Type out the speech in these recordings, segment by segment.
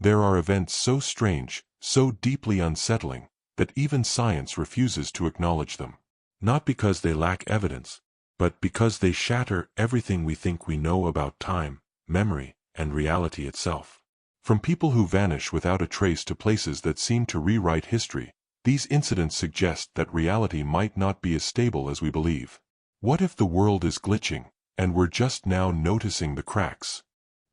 There are events so strange, so deeply unsettling, that even science refuses to acknowledge them. Not because they lack evidence, but because they shatter everything we think we know about time, memory, and reality itself. From people who vanish without a trace to places that seem to rewrite history, these incidents suggest that reality might not be as stable as we believe. What if the world is glitching, and we're just now noticing the cracks?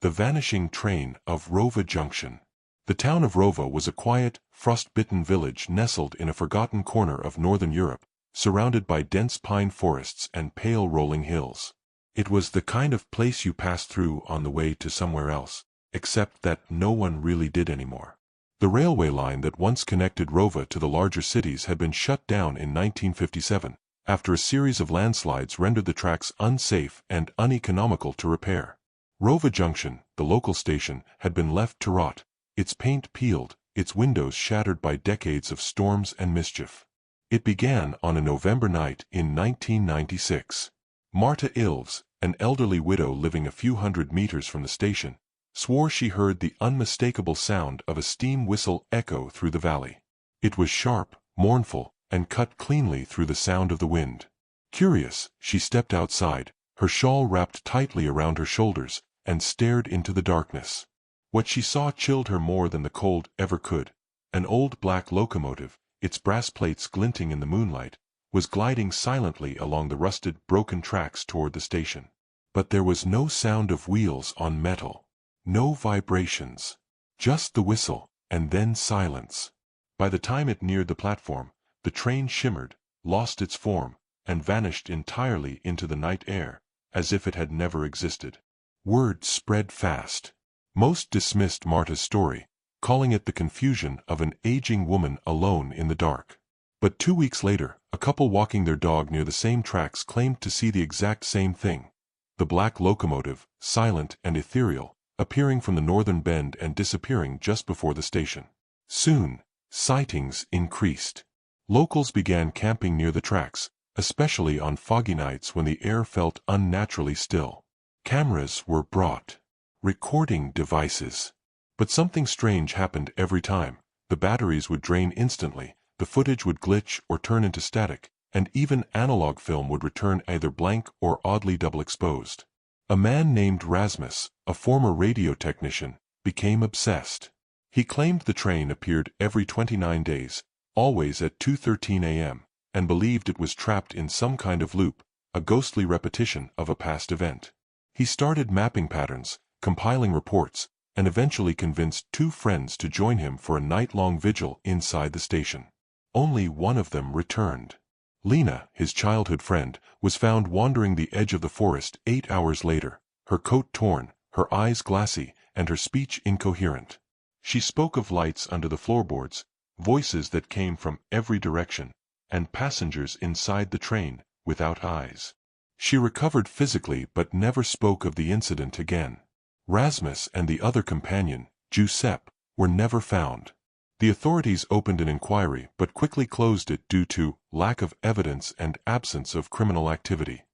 The vanishing train of Rova Junction. The town of Rova was a quiet, frost-bitten village nestled in a forgotten corner of northern Europe, surrounded by dense pine forests and pale rolling hills. It was the kind of place you passed through on the way to somewhere else, except that no one really did anymore. The railway line that once connected Rova to the larger cities had been shut down in 1957, after a series of landslides rendered the tracks unsafe and uneconomical to repair. Rova Junction, the local station, had been left to rot, its paint peeled, its windows shattered by decades of storms and mischief. It began on a November night in 1996. Marta Ilves, an elderly widow living a few hundred meters from the station, swore she heard the unmistakable sound of a steam whistle echo through the valley. It was sharp, mournful, and cut cleanly through the sound of the wind. Curious, she stepped outside, her shawl wrapped tightly around her shoulders, and stared into the darkness. What she saw chilled her more than the cold ever could. An old black locomotive, its brass plates glinting in the moonlight, was gliding silently along the rusted, broken tracks toward the station. But there was no sound of wheels on metal. No vibrations. Just the whistle, and then silence. By the time it neared the platform, the train shimmered, lost its form, and vanished entirely into the night air, as if it had never existed. Word spread fast. Most dismissed Marta's story, calling it the confusion of an aging woman alone in the dark. But 2 weeks later, a couple walking their dog near the same tracks claimed to see the exact same thing. The black locomotive, silent and ethereal, appearing from the northern bend and disappearing just before the station. Soon, sightings increased. Locals began camping near the tracks, especially on foggy nights when the air felt unnaturally still. Cameras were brought. Recording devices. But something strange happened every time. The batteries would drain instantly, the footage would glitch or turn into static, and even analog film would return either blank or oddly double-exposed. A man named Rasmus, a former radio technician, became obsessed. He claimed the train appeared every 29 days, always at 2:13 a.m., and believed it was trapped in some kind of loop, a ghostly repetition of a past event. He started mapping patterns, compiling reports, and eventually convinced 2 friends to join him for a night-long vigil inside the station. Only one of them returned. Lena, his childhood friend, was found wandering the edge of the forest 8 hours later, her coat torn, her eyes glassy, and her speech incoherent. She spoke of lights under the floorboards, voices that came from every direction, and passengers inside the train, without eyes. She recovered physically but never spoke of the incident again. Rasmus and the other companion, Giuseppe, were never found. The authorities opened an inquiry but quickly closed it due to lack of evidence and absence of criminal activity.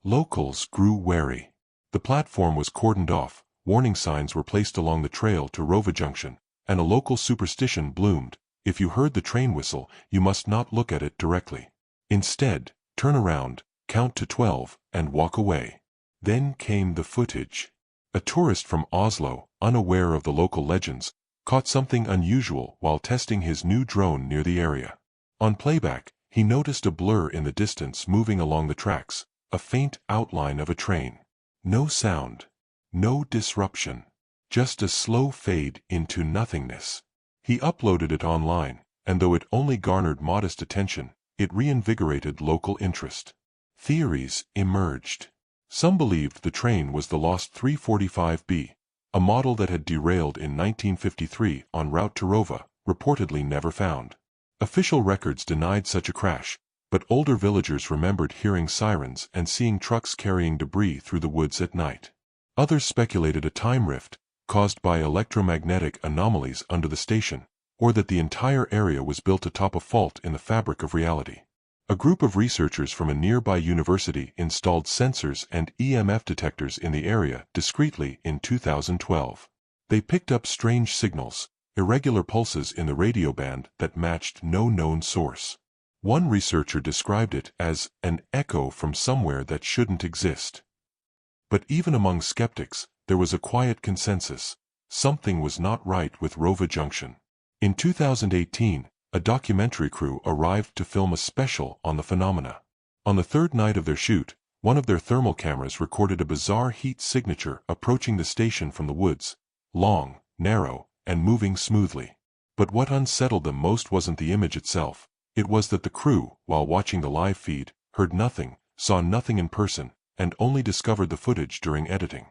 Locals grew wary. The platform was cordoned off, warning signs were placed along the trail to Rova Junction, and a local superstition bloomed: if you heard the train whistle, you must not look at it directly. Instead, turn around, count to 12, and walk away. Then came the footage. A tourist from Oslo, unaware of the local legends, caught something unusual while testing his new drone near the area. On playback, he noticed a blur in the distance moving along the tracks, a faint outline of a train. No sound. No disruption. Just a slow fade into nothingness. He uploaded it online, and though it only garnered modest attention, it reinvigorated local interest. Theories emerged. Some believed the train was the lost 345B, a model that had derailed in 1953 en route to Rova, reportedly never found. Official records denied such a crash, but older villagers remembered hearing sirens and seeing trucks carrying debris through the woods at night. Others speculated a time rift, caused by electromagnetic anomalies under the station, or that the entire area was built atop a fault in the fabric of reality. A group of researchers from a nearby university installed sensors and EMF detectors in the area discreetly in 2012. They picked up strange signals, irregular pulses in the radio band that matched no known source. One researcher described it as an echo from somewhere that shouldn't exist. But even among skeptics, there was a quiet consensus. Something was not right with Rova Junction. In 2018, a documentary crew arrived to film a special on the phenomena. On the third night of their shoot, one of their thermal cameras recorded a bizarre heat signature approaching the station from the woods, long, narrow, and moving smoothly. But what unsettled them most wasn't the image itself. It was that the crew, while watching the live feed, heard nothing, saw nothing in person, and only discovered the footage during editing.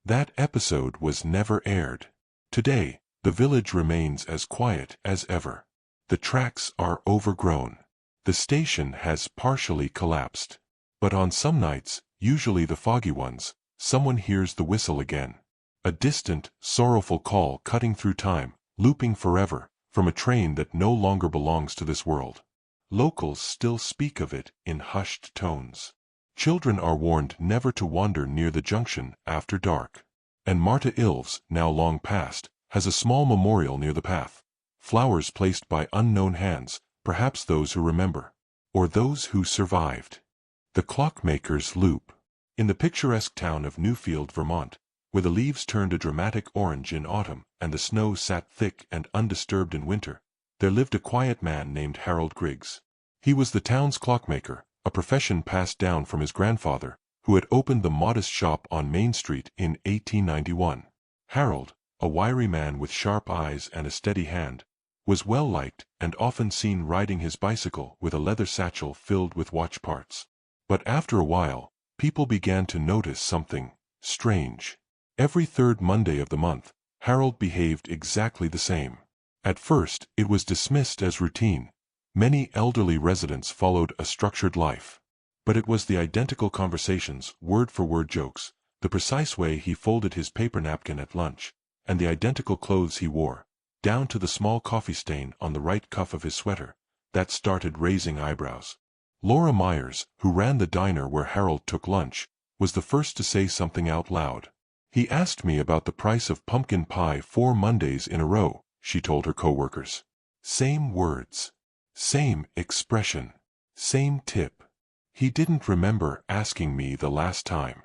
That episode was never aired. Today, the village remains as quiet as ever. The tracks are overgrown. The station has partially collapsed. But on some nights, usually the foggy ones, someone hears the whistle again. A distant, sorrowful call cutting through time, looping forever, from a train that no longer belongs to this world. Locals still speak of it in hushed tones. Children are warned never to wander near the junction after dark. And Marta Ilves, now long past, has a small memorial near the path. Flowers placed by unknown hands, perhaps those who remember. Or those who survived. The Clockmaker's Loop. In the picturesque town of Newfield, Vermont, where the leaves turned a dramatic orange in autumn and the snow sat thick and undisturbed in winter, there lived a quiet man named Harold Griggs. He was the town's clockmaker, a profession passed down from his grandfather, who had opened the modest shop on Main Street in 1891. Harold, a wiry man with sharp eyes and a steady hand, was well liked and often seen riding his bicycle with a leather satchel filled with watch parts. But after a while, people began to notice something strange. Every third Monday of the month, Harold behaved exactly the same. At first, it was dismissed as routine. Many elderly residents followed a structured life. But it was the identical conversations, word-for-word jokes, the precise way he folded his paper napkin at lunch, and the identical clothes he wore, down to the small coffee stain on the right cuff of his sweater, that started raising eyebrows. Laura Myers, who ran the diner where Harold took lunch, was the first to say something out loud. "He asked me about the price of pumpkin pie 4 Mondays in a row," she told her co-workers. Same words. Same expression. Same tip. He didn't remember asking me the last time.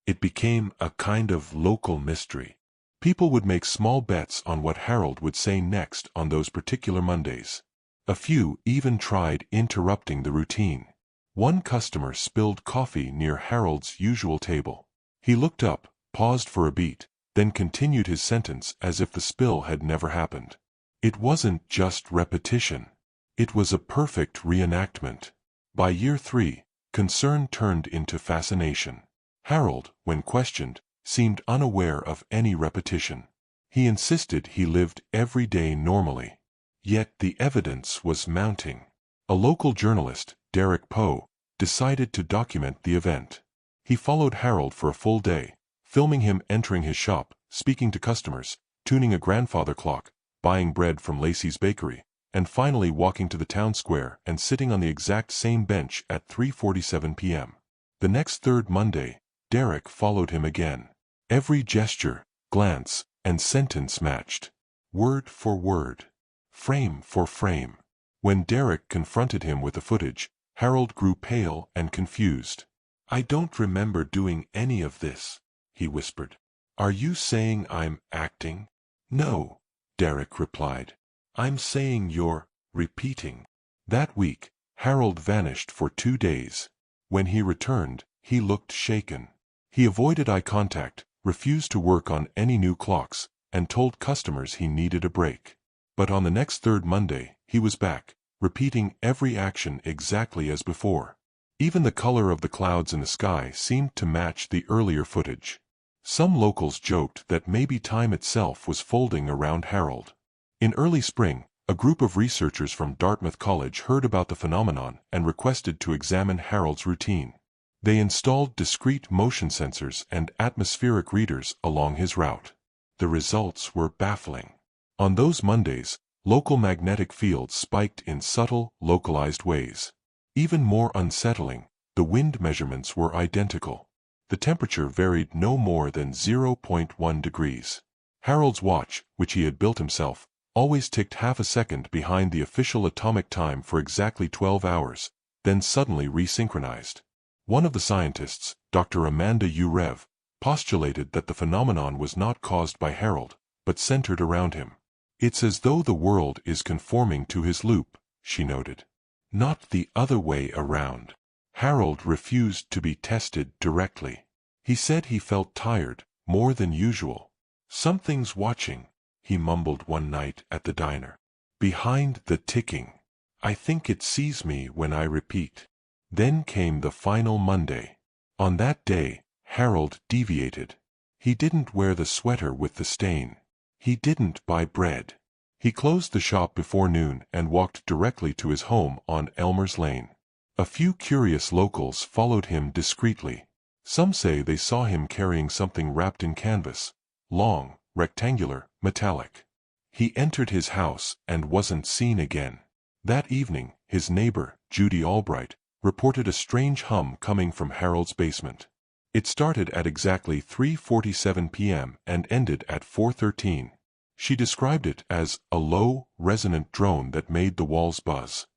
It became a kind of local mystery. People would make small bets on what Harold would say next on those particular Mondays. A few even tried interrupting the routine. One customer spilled coffee near Harold's usual table. He looked up, paused for a beat, then continued his sentence as if the spill had never happened. It wasn't just repetition. It was a perfect reenactment. By year 3, concern turned into fascination. Harold, when questioned, seemed unaware of any repetition. He insisted he lived every day normally. Yet the evidence was mounting. A local journalist, Derek Poe, decided to document the event. He followed Harold for a full day, filming him entering his shop, speaking to customers, tuning a grandfather clock, buying bread from Lacey's bakery, and finally walking to the town square and sitting on the exact same bench at 3:47 p.m. The next third Monday, Derek followed him again. Every gesture, glance, and sentence matched. Word for word. Frame for frame. When Derek confronted him with the footage, Harold grew pale and confused. "I don't remember doing any of this," he whispered. "Are you saying I'm acting?" "No," Derek replied. "I'm saying you're repeating." That week, Harold vanished for 2 days. When he returned, he looked shaken. He avoided eye contact, refused to work on any new clocks, and told customers he needed a break. But on the next third Monday, he was back, repeating every action exactly as before. Even the color of the clouds in the sky seemed to match the earlier footage. Some locals joked that maybe time itself was folding around Harold. In early spring, a group of researchers from Dartmouth College heard about the phenomenon and requested to examine Harold's routine. They installed discrete motion sensors and atmospheric readers along his route. The results were baffling. On those Mondays, local magnetic fields spiked in subtle, localized ways. Even more unsettling, the wind measurements were identical. The temperature varied no more than 0.1 degrees. Harold's watch, which he had built himself, always ticked half a second behind the official atomic time for exactly 12 hours, then suddenly resynchronized. One of the scientists, Dr. Amanda U. Rev, postulated that the phenomenon was not caused by Harold, but centered around him. It's as though the world is conforming to his loop, she noted. Not the other way around. Harold refused to be tested directly. He said he felt tired, more than usual. Something's watching, he mumbled one night at the diner. Behind the ticking. I think it sees me when I repeat. Then came the final Monday. On that day, Harold deviated. He didn't wear the sweater with the stain. He didn't buy bread. He closed the shop before noon and walked directly to his home on Elmer's Lane. A few curious locals followed him discreetly. Some say they saw him carrying something wrapped in canvas, long, rectangular, metallic. He entered his house and wasn't seen again. That evening, his neighbor, Judy Albright, reported a strange hum coming from Harold's basement. It started at exactly 3:47 p.m. and ended at 4:13. She described it as a low, resonant drone that made the walls buzz.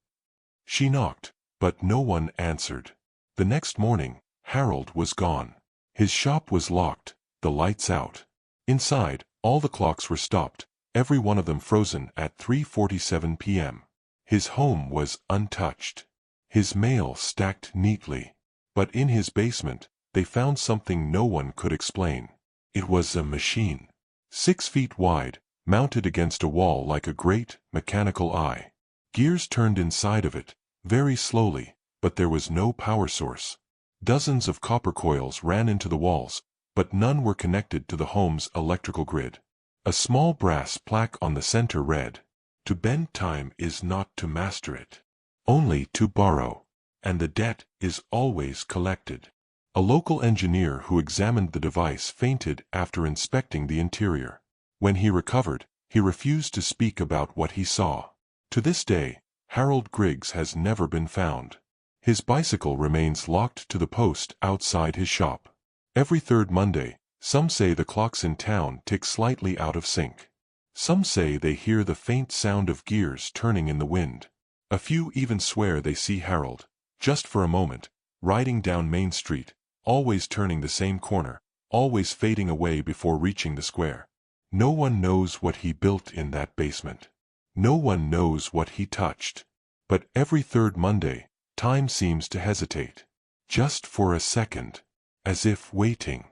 She knocked, but no one answered. The next morning, Harold was gone. His shop was locked, the lights out. Inside, all the clocks were stopped, every one of them frozen at 3:47 p.m. His home was untouched. His mail stacked neatly. But in his basement, they found something no one could explain. It was a machine. 6 feet wide, mounted against a wall like a great, mechanical eye. Gears turned inside of it, very slowly, but there was no power source. Dozens of copper coils ran into the walls, but none were connected to the home's electrical grid. A small brass plaque on the center read, "To bend time is not to master it, only to borrow, and the debt is always collected." A local engineer who examined the device fainted after inspecting the interior. When he recovered, he refused to speak about what he saw. To this day, Harold Griggs has never been found. His bicycle remains locked to the post outside his shop. Every third Monday, some say the clocks in town tick slightly out of sync. Some say they hear the faint sound of gears turning in the wind. A few even swear they see Harold, just for a moment, riding down Main Street, always turning the same corner, always fading away before reaching the square. No one knows what he built in that basement. No one knows what he touched. But every third Monday, time seems to hesitate. Just for a second. As if waiting.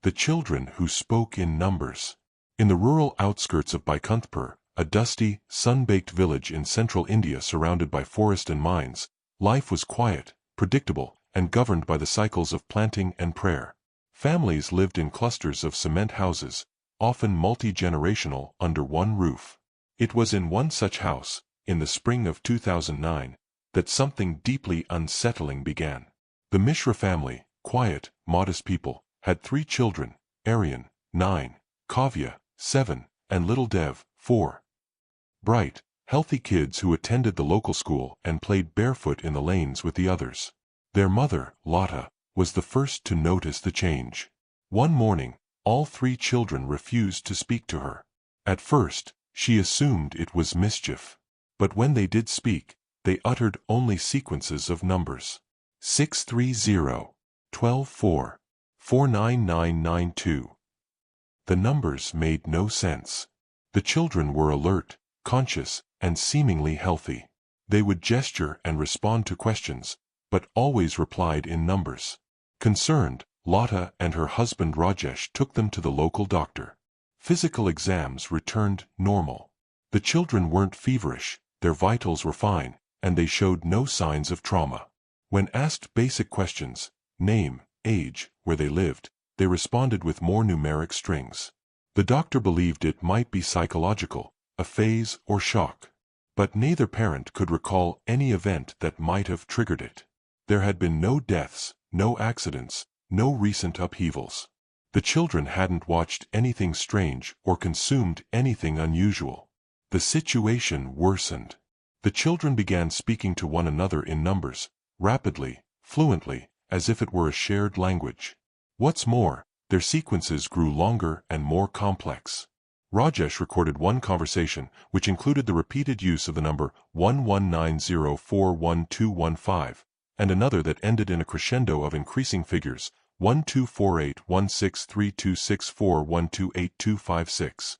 The children who spoke in numbers. In the rural outskirts of Baikunthpur, a dusty, sun-baked village in central India surrounded by forest and mines, life was quiet, predictable, and governed by the cycles of planting and prayer. Families lived in clusters of cement houses, often multi-generational, under one roof. It was in one such house, in the spring of 2009, that something deeply unsettling began. The Mishra family, quiet, modest people, had 3 children, Aryan, 9, Kavya, 7, and little Dev, 4. Bright, healthy kids who attended the local school and played barefoot in the lanes with the others. Their mother, Lata, was the first to notice the change. One morning, all 3 children refused to speak to her. At first, she assumed it was mischief. But when they did speak, they uttered only sequences of numbers. 630, 124, 49992. The numbers made no sense. The children were alert, conscious, and seemingly healthy. They would gesture and respond to questions, but always replied in numbers. Concerned, Lata and her husband Rajesh took them to the local doctor. Physical exams returned normal. The children weren't feverish, their vitals were fine, and they showed no signs of trauma. When asked basic questions, name, age, where they lived, they responded with more numeric strings. The doctor believed it might be psychological, a phase or shock. But neither parent could recall any event that might have triggered it. There had been no deaths, no accidents, no recent upheavals. The children hadn't watched anything strange or consumed anything unusual. The situation worsened. The children began speaking to one another in numbers, rapidly, fluently, as if it were a shared language. What's more, their sequences grew longer and more complex. Rajesh recorded one conversation, which included the repeated use of the number 1190411215, and another that ended in a crescendo of increasing figures, 1248163264128256.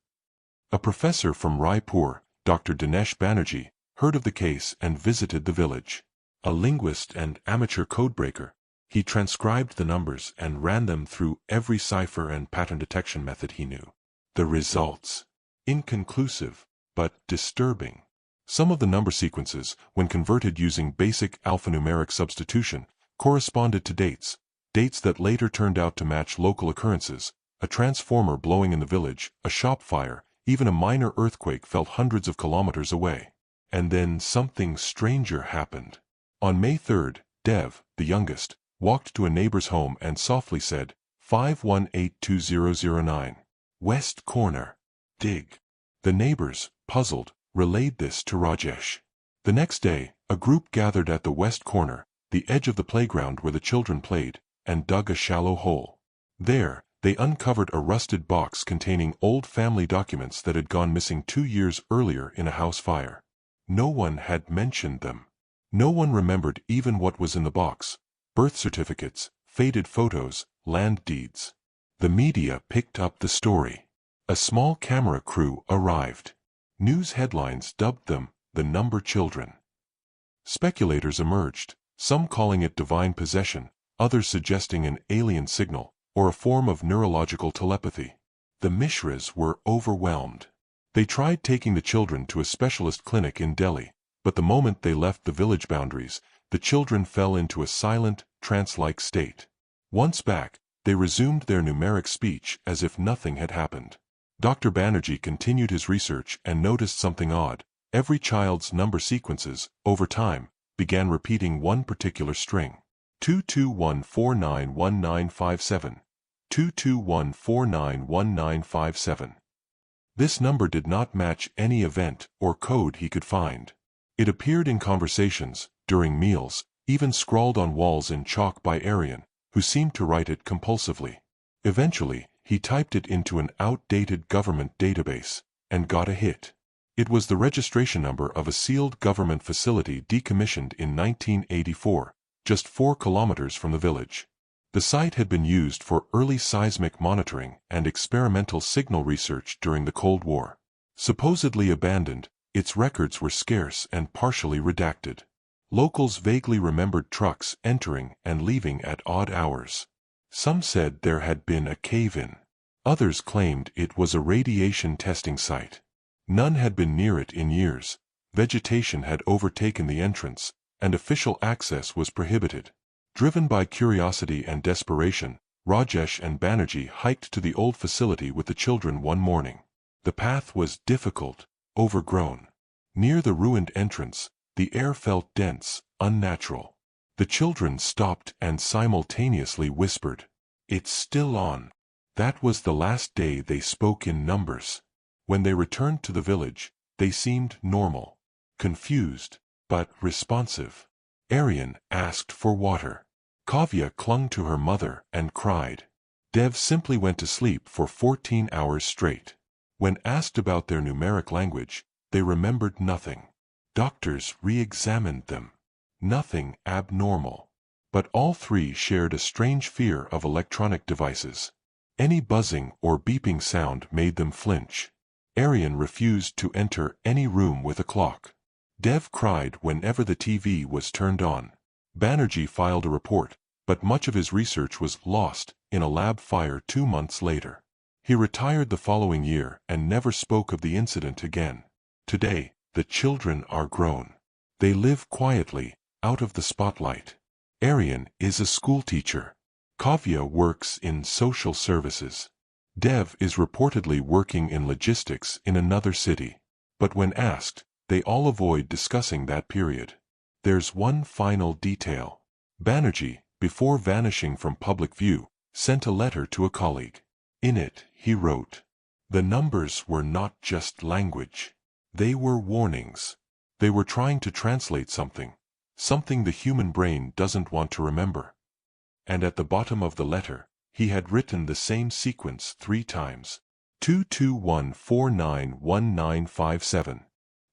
A professor from Raipur, Dr. Dinesh Banerjee, heard of the case and visited the village. A linguist and amateur codebreaker, he transcribed the numbers and ran them through every cipher and pattern detection method he knew. The results? Inconclusive, but disturbing. Some of the number sequences, when converted using basic alphanumeric substitution, corresponded to dates that later turned out to match local occurrences: a transformer blowing in the village, a shop fire, even a minor earthquake felt hundreds of kilometers away. And then something stranger happened. On May 3rd, Dev, the youngest, walked to a neighbor's home and softly said, 5182009. West corner. Dig. The neighbors, puzzled, relayed this to Rajesh. The next day, a group gathered at the west corner, the edge of the playground where the children played, and dug a shallow hole. There, they uncovered a rusted box containing old family documents that had gone missing 2 years earlier in a house fire. No one had mentioned them. No one remembered even what was in the box: birth certificates, faded photos, land deeds. The media picked up the story. A small camera crew arrived. News headlines dubbed them the Number Children. Speculators emerged, some calling it divine possession, others suggesting an alien signal, or a form of neurological telepathy. The Mishras were overwhelmed. They tried taking the children to a specialist clinic in Delhi, but the moment they left the village boundaries, the children fell into a silent, trance-like state. Once back, they resumed their numeric speech as if nothing had happened. Dr. Banerjee continued his research and noticed something odd. Every child's number sequences, over time, began repeating one particular string. 221491957. 221491957. This number did not match any event or code he could find. It appeared in conversations, during meals, even scrawled on walls in chalk by Aryan, who seemed to write it compulsively. Eventually, he typed it into an outdated government database, and got a hit. It was the registration number of a sealed government facility decommissioned in 1984, just 4 kilometers from the village. The site had been used for early seismic monitoring and experimental signal research during the Cold War. Supposedly abandoned, its records were scarce and partially redacted. Locals vaguely remembered trucks entering and leaving at odd hours. Some said there had been a cave-in. Others claimed it was a radiation testing site. None had been near it in years. Vegetation had overtaken the entrance, and official access was prohibited. Driven by curiosity and desperation, Rajesh and Banerjee hiked to the old facility with the children one morning. The path was difficult, overgrown. Near the ruined entrance, the air felt dense, unnatural. The children stopped and simultaneously whispered, "It's still on." That was the last day they spoke in numbers. When they returned to the village, they seemed normal, confused, but responsive. Aryan asked for water. Kavya clung to her mother and cried. Dev simply went to sleep for 14 hours straight. When asked about their numeric language, they remembered nothing. Doctors re-examined them. Nothing abnormal. But all three shared a strange fear of electronic devices. Any buzzing or beeping sound made them flinch. Aryan refused to enter any room with a clock. Dev cried whenever the TV was turned on. Banerjee filed a report, but much of his research was lost in a lab fire 2 months later. He retired the following year and never spoke of the incident again. Today, the children are grown. They live quietly, out of the spotlight. Aryan is a schoolteacher. Kavya works in social services. Dev is reportedly working in logistics in another city. But when asked, they all avoid discussing that period. There's one final detail. Banerjee, before vanishing from public view, sent a letter to a colleague. In it, he wrote, "The numbers were not just language. They were warnings. They were trying to translate something the human brain doesn't want to remember." And at the bottom of the letter, he had written the same sequence 3 times. 221491957.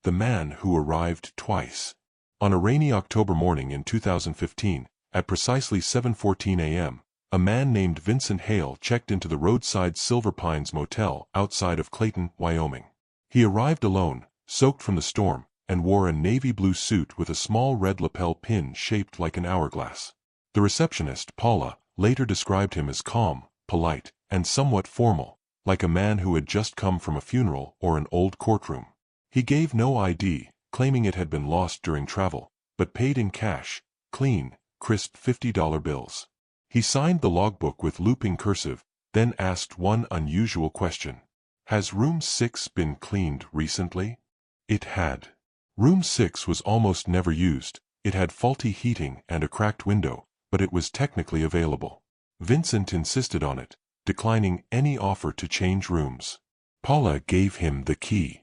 The Man Who Arrived Twice. On a rainy October morning in 2015, at precisely 7:14 a.m., a man named Vincent Hale checked into the roadside Silver Pines Motel outside of Clayton, Wyoming. He arrived alone, soaked from the storm, and wore a navy blue suit with a small red lapel pin shaped like an hourglass. The receptionist, Paula, later described him as calm, polite, and somewhat formal, like a man who had just come from a funeral or an old courtroom. He gave no ID, claiming it had been lost during travel, but paid in cash, clean, crisp $50 bills. He signed the logbook with looping cursive, then asked one unusual question. "Has room 6 been cleaned recently?" It had. Room 6 was almost never used. It had faulty heating and a cracked window, but it was technically available. Vincent insisted on it, declining any offer to change rooms. Paula gave him the key.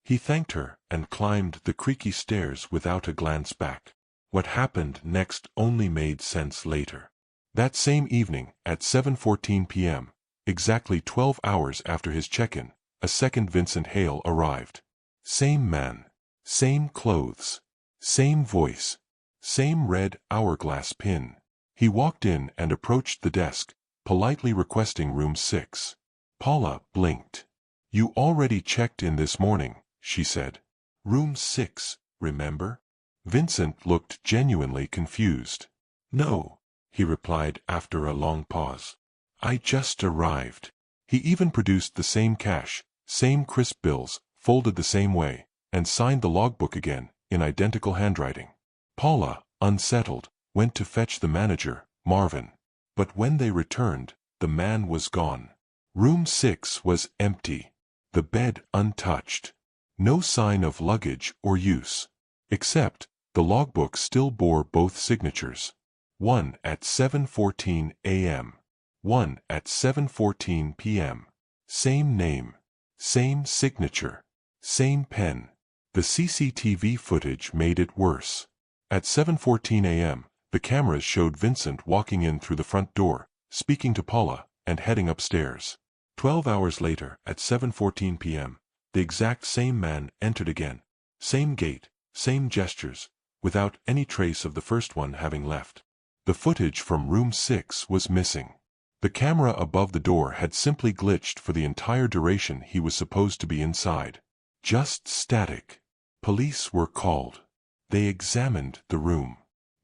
He thanked her and climbed the creaky stairs without a glance back. What happened next only made sense later. That same evening, at 7:14 p.m., exactly 12 hours after his check-in, a second Vincent Hale arrived. Same man, same clothes, same voice, same red hourglass pin. He walked in and approached the desk, politely requesting room 6. Paula blinked. "You already checked in this morning," she said. "Room 6, remember?" Vincent looked genuinely confused. "No," he replied after a long pause. "I just arrived." He even produced the same cash, same crisp bills, folded the same way, and signed the logbook again, in identical handwriting. Paula, unsettled, went to fetch the manager, Marvin. But when they returned, the man was gone. Room 6 was empty. The bed untouched. No sign of luggage or use. Except, the logbook still bore both signatures. One at 7:14 a.m. One at 7:14 p.m. Same name. Same signature. Same pen. The CCTV footage made it worse. At 7:14 a.m., the cameras showed Vincent walking in through the front door, speaking to Paula, and heading upstairs. 12 hours later, at 7:14 p.m., the exact same man entered again. Same gait, same gestures, without any trace of the first one having left. The footage from room 6 was missing. The camera above the door had simply glitched for the entire duration he was supposed to be inside. Just static. Police were called. They examined the room.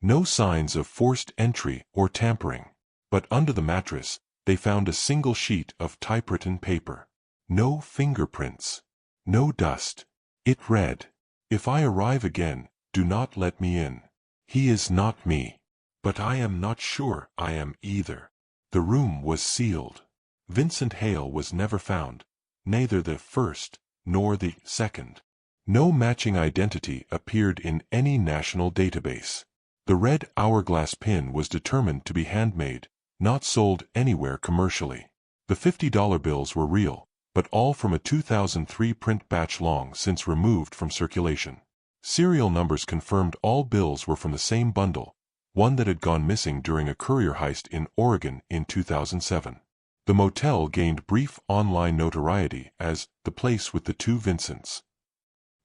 No signs of forced entry or tampering. But under the mattress, they found a single sheet of typewritten paper. No fingerprints. No dust. It read, "If I arrive again, do not let me in. He is not me. But I am not sure I am either." The room was sealed. Vincent Hale was never found, neither the first nor the second. No matching identity appeared in any national database. The red hourglass pin was determined to be handmade, not sold anywhere commercially. The $50 bills were real, but all from a 2003 print batch long since removed from circulation. Serial numbers confirmed all bills were from the same bundle, one that had gone missing during a courier heist in Oregon in 2007. The motel gained brief online notoriety as the place with the two Vincents.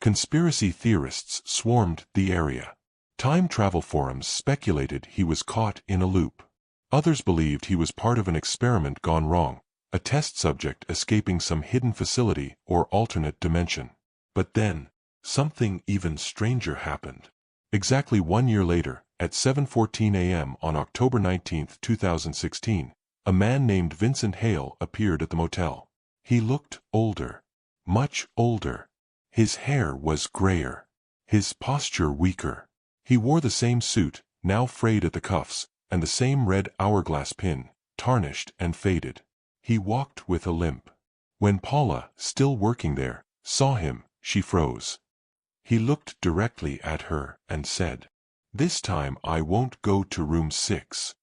Conspiracy theorists swarmed the area. Time travel forums speculated he was caught in a loop. Others believed he was part of an experiment gone wrong, a test subject escaping some hidden facility or alternate dimension. But then, something even stranger happened. Exactly 1 year later, at 7:14 a.m. on October 19, 2016, a man named Vincent Hale appeared at the motel. He looked older. Much older. His hair was grayer. His posture weaker. He wore the same suit, now frayed at the cuffs, and the same red hourglass pin, tarnished and faded. He walked with a limp. When Paula, still working there, saw him, she froze. He looked directly at her and said, "This time I won't go to room 6.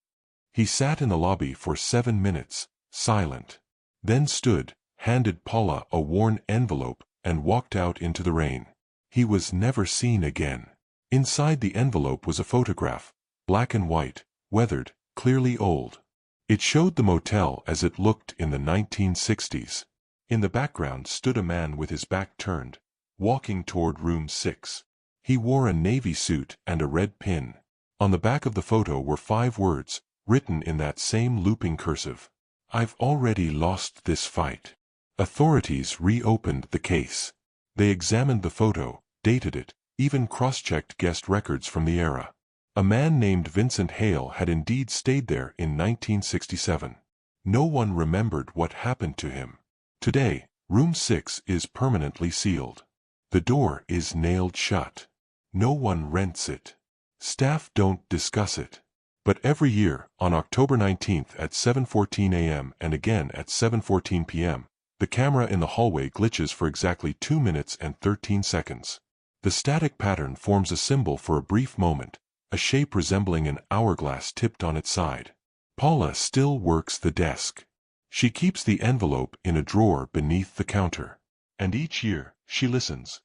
He sat in the lobby for 7 minutes, silent. Then stood, handed Paula a worn envelope, and walked out into the rain. He was never seen again. Inside the envelope was a photograph, black and white, weathered, clearly old. It showed the motel as it looked in the 1960s. In the background stood a man with his back turned, walking toward room 6. He wore a navy suit and a red pin. On the back of the photo were 5 words, written in that same looping cursive. "I've already lost this fight." Authorities reopened the case. They examined the photo, dated it, even cross-checked guest records from the era. A man named Vincent Hale had indeed stayed there in 1967. No one remembered what happened to him. Today, room 6 is permanently sealed. The door is nailed shut. No one rents it. Staff don't discuss it. But every year, on October 19th at 7:14 a.m. and again at 7:14 p.m., the camera in the hallway glitches for exactly 2 minutes and 13 seconds. The static pattern forms a symbol for a brief moment, a shape resembling an hourglass tipped on its side. Paula still works the desk. She keeps the envelope in a drawer beneath the counter. And each year, she listens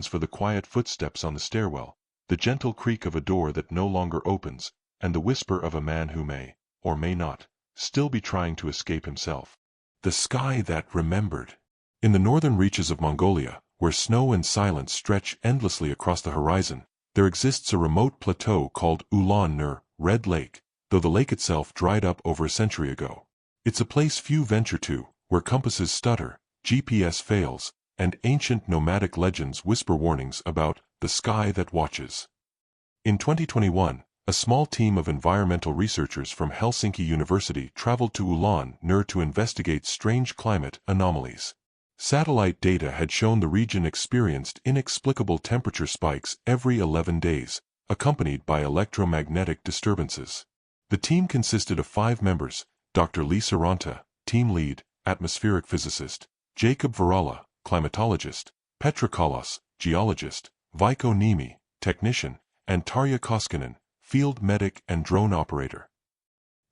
for the quiet footsteps on the stairwell, the gentle creak of a door that no longer opens, and the whisper of a man who may, or may not, still be trying to escape himself. The sky that remembered. In the northern reaches of Mongolia, where snow and silence stretch endlessly across the horizon, there exists a remote plateau called Ulan-Nur, Red Lake, though the lake itself dried up over a century ago. It's a place few venture to, where compasses stutter, GPS fails, and ancient nomadic legends whisper warnings about the sky that watches. In 2021, a small team of environmental researchers from Helsinki University traveled to Ulan-Nur to investigate strange climate anomalies. Satellite data had shown the region experienced inexplicable temperature spikes every 11 days, accompanied by electromagnetic disturbances. The team consisted of 5 members: Dr. Lisa Ranta, team lead, atmospheric physicist; Jacob Varala, climatologist; Petra Kalas, geologist; Vaiko Niemi, technician; and Tarja Koskinen, field medic and drone operator.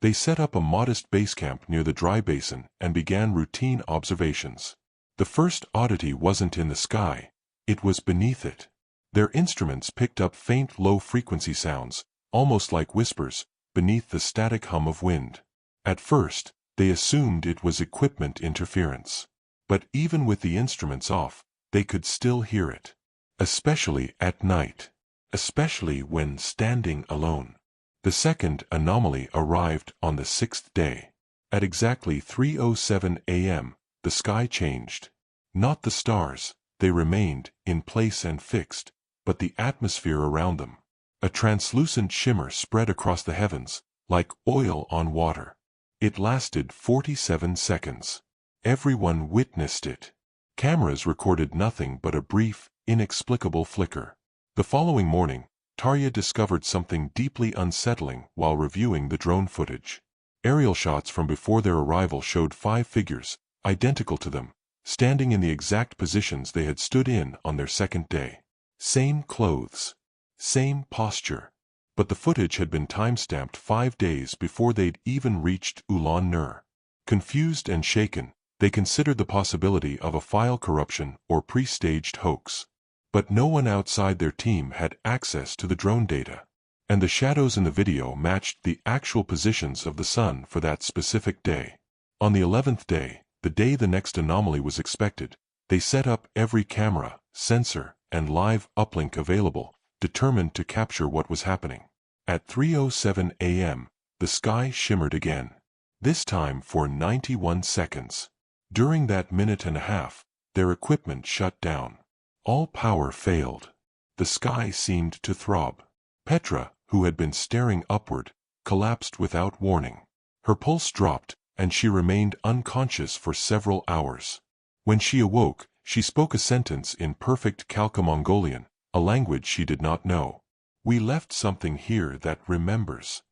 They set up a modest base camp near the dry basin and began routine observations. The first oddity wasn't in the sky, it was beneath it. Their instruments picked up faint low-frequency sounds, almost like whispers, beneath the static hum of wind. At first, they assumed it was equipment interference. But even with the instruments off, they could still hear it. Especially at night. Especially when standing alone. The second anomaly arrived on the 6th day. At exactly 3:07 a.m., the sky changed. Not the stars, they remained in place and fixed, but the atmosphere around them. A translucent shimmer spread across the heavens, like oil on water. It lasted 47 seconds. Everyone witnessed it. Cameras recorded nothing but a brief, inexplicable flicker. The following morning, Tarja discovered something deeply unsettling while reviewing the drone footage. Aerial shots from before their arrival showed 5 figures, identical to them, standing in the exact positions they had stood in on their second day. Same clothes. Same posture. But the footage had been time-stamped 5 days before they'd even reached Ulan-Nur. Confused and shaken, they considered the possibility of a file corruption or pre-staged hoax. But no one outside their team had access to the drone data. And the shadows in the video matched the actual positions of the sun for that specific day. On the 11th day, the day the next anomaly was expected, they set up every camera, sensor, and live uplink available, determined to capture what was happening. At 3:07 a.m., the sky shimmered again. This time for 91 seconds. During that minute and a half, their equipment shut down. All power failed. The sky seemed to throb. Petra, who had been staring upward, collapsed without warning. Her pulse dropped, and she remained unconscious for several hours. When she awoke, she spoke a sentence in perfect Khalkha-Mongolian, a language she did not know. "We left something here that remembers."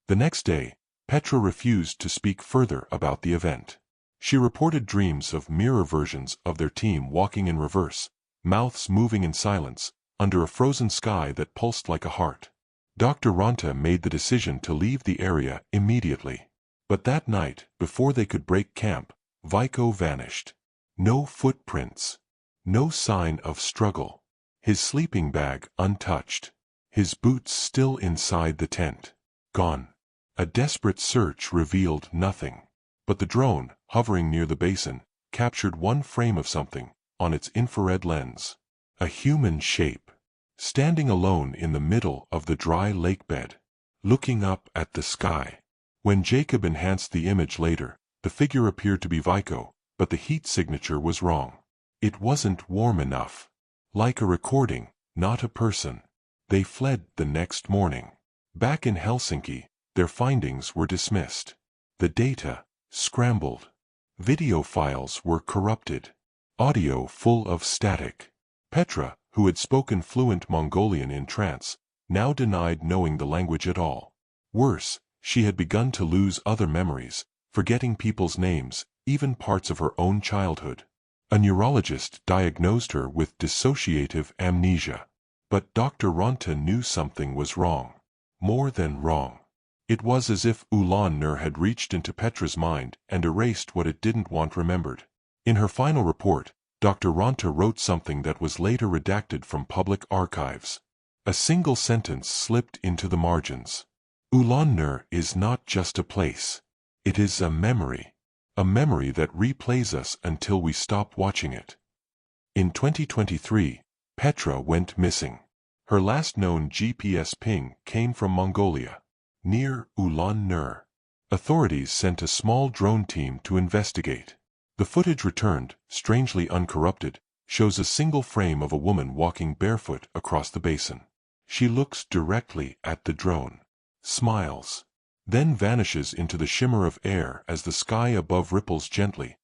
The next day, Petra refused to speak further about the event. She reported dreams of mirror versions of their team walking in reverse, mouths moving in silence, under a frozen sky that pulsed like a heart. Dr. Ranta made the decision to leave the area immediately. But that night, before they could break camp, Vaiko vanished. No footprints. No sign of struggle. His sleeping bag untouched. His boots still inside the tent. Gone. A desperate search revealed nothing. But the drone, hovering near the basin, captured one frame of something on its infrared lens. A human shape, standing alone in the middle of the dry lake bed, looking up at the sky. When Jacob enhanced the image later, the figure appeared to be Vico, but the heat signature was wrong. It wasn't warm enough. Like a recording, not a person. They fled the next morning. Back in Helsinki, their findings were dismissed. The data scrambled. Video files were corrupted. Audio full of static. Petra, who had spoken fluent Mongolian in trance, now denied knowing the language at all. Worse, she had begun to lose other memories, forgetting people's names, even parts of her own childhood. A neurologist diagnosed her with dissociative amnesia. But Dr. Ronta knew something was wrong. More than wrong. It was as if Ulan-Nur had reached into Petra's mind and erased what it didn't want remembered. In her final report, Dr. Ronta wrote something that was later redacted from public archives. A single sentence slipped into the margins. Ulan-Nur is not just a place. It is a memory. A memory that replays us until we stop watching it. In 2023, Petra went missing. Her last known GPS ping came from Mongolia, near Ulan-Nur. Authorities sent a small drone team to investigate. The footage returned, strangely uncorrupted, shows a single frame of a woman walking barefoot across the basin. She looks directly at the drone, smiles, then vanishes into the shimmer of air as the sky above ripples gently,